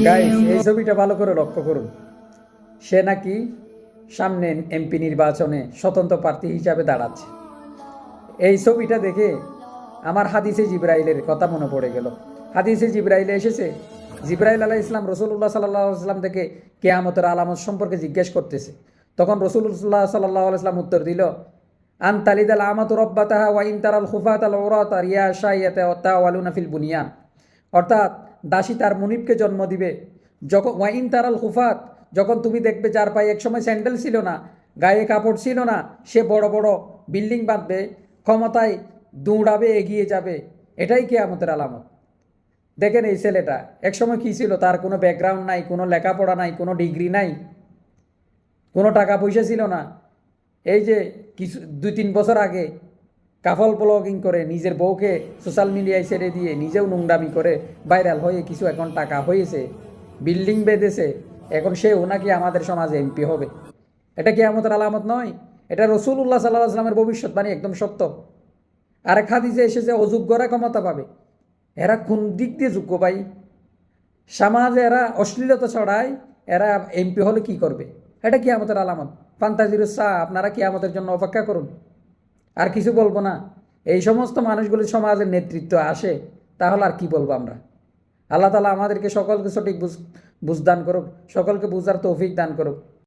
Guys, এই ছবিটা ভালো করে লক্ষ্য করুন। সে নাকি সামনে এমপি নির্বাচনে স্বতন্ত্র প্রার্থী হিসাবে দাঁড়াচ্ছে। এই ছবিটা দেখে আমার হাদিসে জিব্রাইলের কথা মনে পড়ে গেল। হাদিসে জিব্রাইলে এসেছে, জিব্রাইল আলাইহিস ইসলাম রসুল্লাহ সাল্লাহ সাল্লাম থেকে কেয়ামতের আলামত সম্পর্কে জিজ্ঞেস করতেছে। তখন রসুল্লাহ সাল্লাহ আলাইসলাম উত্তর দিল, আনতালিদাল আমাতু রব্বাতাহা ওয়া ইনতারাল খুফাত আল ওরাতা রিয়া শাইয়াতা তাওয়ালুনা ফিল বুনিয়ান। অর্থাৎ দাসী তার মুনিবকে জন্ম দিবে যখন ওয়াইন তারাল খুফাত, যখন তুমি দেখবে যার পায়ে একসময় স্যান্ডেল ছিল না, গায়ে কাপড় ছিল না, সে বড় বড় বিল্ডিং বাঁধবে, ক্ষমতায় দৌড়াবে, এগিয়ে যাবে। এটাই কিয়ামতের আলামত। দেখেন এই ছেলেটা একসময় কী ছিল, তার কোনো ব্যাকগ্রাউন্ড নাই, কোনো লেখাপড়া নাই, কোনো ডিগ্রি নাই, কোনো টাকা পয়সা ছিল না। এই যে কিছু 2-3 বছর আগে কাফল ব্লগিং করে নিজের বউকে সোশ্যাল মিডিয়ায় ছেড়ে দিয়ে নিজেও নোংরামি করে ভাইরাল হয়ে কিছু এখন টাকা হয়েছে, বিল্ডিং বেঁধেছে, এখন সেও নাকি আমাদের সমাজে এমপি হবে। এটা কিয়ামতের আলামত নয়, এটা রসুল্লাহ সাল্লাহ আসলামের ভবিষ্যৎবাণী একদম সত্য। আরেক হাদিসে এসেছে অযোগ্যরা ক্ষমতা পাবে। এরা কোন দিক দিয়ে যোগ্য ভাই? সমাজে এরা অশ্লীলতা ছড়ায়, এরা এমপি হলে কি করবে? এটা কিয়ামতের আলামত। ফান্তাজিরুস আপনারা কিয়ামতের জন্য অপেক্ষা করুন, আর কিছু বলবো না। এই সমস্ত মানুষগুলি সমাজের নেতৃত্ব আসে, তাহলে আর কি বলবো আমরা? আল্লাহ তাআলা আমাদেরকে সকলকে সঠিক বুঝদান করুক, সকলকে বুঝার তৌফিক দান করুক।